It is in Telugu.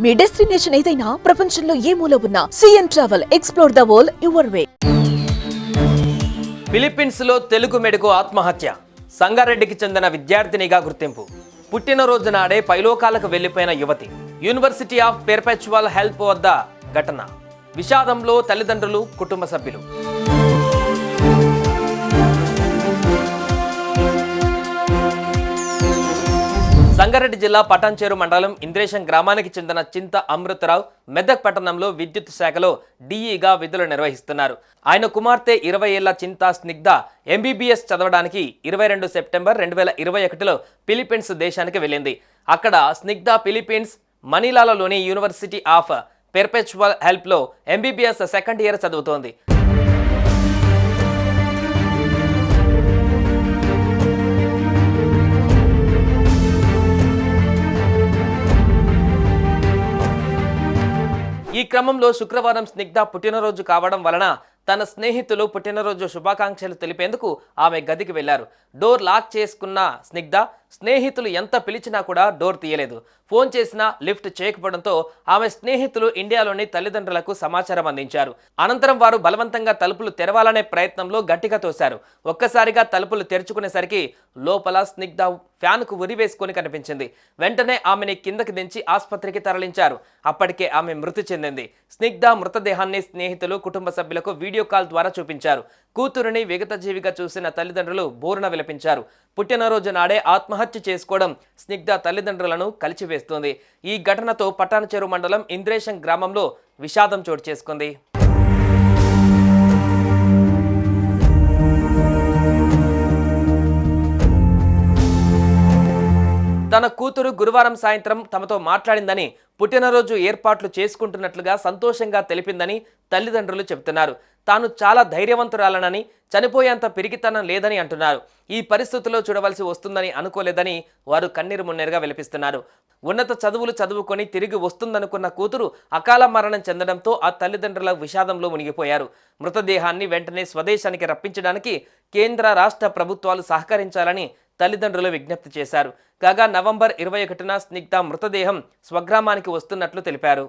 మీ డెస్టినేషన్ ఏదైనా ప్రపంచంలో ఏ మూల ఉన్నా CN travel explore the world your way. Philippines లో తెలుగు మెడుకు ఆత్మహత్య. సంగారెడ్డికి చెందిన విద్యార్థినిగా గుర్తింపు. పుట్టినరోజు నాడే పైలోకాలకు వెళ్లిపోయిన యువతి. యూనివర్సిటీ ఆఫ్ పెర్పెచువల్ హెల్ప్ వద్ద ఘటన. విషాదంలో తల్లిదండ్రులు, కుటుంబ సభ్యులు. సంగారెడ్డి జిల్లా పటాన్చేరు మండలం ఇంద్రేశం గ్రామానికి చెందిన చింత అమృతరావు మెదక్ పట్టణంలో విద్యుత్ శాఖలో డిఈగా విధులు నిర్వహిస్తున్నారు. ఆయన కుమార్తె 20 ఏళ్ల చింత స్నిగ్ధ ఎంబీబీఎస్ చదవడానికి 22 సెప్టెంబర్ 2021లో ఫిలిప్పీన్స్ దేశానికి వెళ్ళింది. అక్కడ స్నిగ్ధ ఫిలిప్పీన్స్ మనీలాలోని యూనివర్సిటీ ఆఫ్ పెర్పెచువల్ హెల్ప్లో ఎంబీబీఎస్ సెకండ్ ఇయర్ చదువుతోంది. ఈ క్రమంలో శుక్రవారం స్నిగ్ధ పుట్టినరోజు కావడం వలన తన స్నేహితులు పుట్టినరోజు శుభాకాంక్షలు తెలిపేందుకు ఆమె గదికి వెళ్లారు. డోర్ లాక్ చేసుకున్న స్నిగ్ధ స్నేహితులు ఎంత పిలిచినా కూడా డోర్ తీయలేదు. ఫోన్ చేసినా లిఫ్ట్ చేయకపోవడంతో ఆమె స్నేహితులు ఇండియాలోని తల్లిదండ్రులకు సమాచారం అందించారు. అనంతరం వారు బలవంతంగా తలుపులు తెరవాలనే ప్రయత్నంలో గట్టిగా తోశారు. ఒక్కసారిగా తలుపులు తెరుచుకునేసరికి లోపల స్నిగ్ధ ఫ్యాన్కు ఉరివేసుకొని కనిపించింది. వెంటనే ఆమెని కిందకి దించి ఆసుపత్రికి తరలించారు. అప్పటికే ఆమె మృతి చెందింది. స్నిగ్ధ మృతదేహాన్ని స్నేహితులు, కుటుంబ సభ్యులకు వీడియో కాల్ ద్వారా చూపించారు. కూతురుని విగతజీవిగా చూసిన తల్లిదండ్రులు బోరున విలపించారు. పుట్టినరోజు నాడే ఆత్మహత్య చేసుకోవడం స్నిగ్ధ తల్లిదండ్రులను కలిచివేస్తుంది. ఈ ఘటనతో పటాన్చేరు మండలం ఇంద్రేశం గ్రామంలో విషాదం చోటు చేసుకుంది. తన కూతురు గురువారం సాయంత్రం తమతో మాట్లాడిందని, పుట్టినరోజు ఏర్పాట్లు చేసుకుంటున్నట్లుగా సంతోషంగా తెలిపిందని తల్లిదండ్రులు చెబుతున్నారు. తాను చాలా ధైర్యవంతురాలనని, చనిపోయేంత పిరికితనం లేదని అంటున్నారు. ఈ పరిస్థితుల్లో చూడవలసి వస్తుందని అనుకోలేదని వారు కన్నీరు మున్నీరుగా విలపిస్తున్నారు. ఉన్నత చదువులు చదువుకొని తిరిగి వస్తుందనుకున్న కూతురు అకాల మరణం చెందడంతో ఆ తల్లిదండ్రుల విషాదంలో మునిగిపోయారు. మృతదేహాన్ని వెంటనే స్వదేశానికి రప్పించడానికి కేంద్ర, రాష్ట్ర ప్రభుత్వాలు సహకరించాలని తల్లిదండ్రులు విజ్ఞప్తి చేశారు. కాగా నవంబర్ 21న స్నిగ్ధ మృతదేహం స్వగ్రామానికి వస్తున్నట్లు తెలిపారు.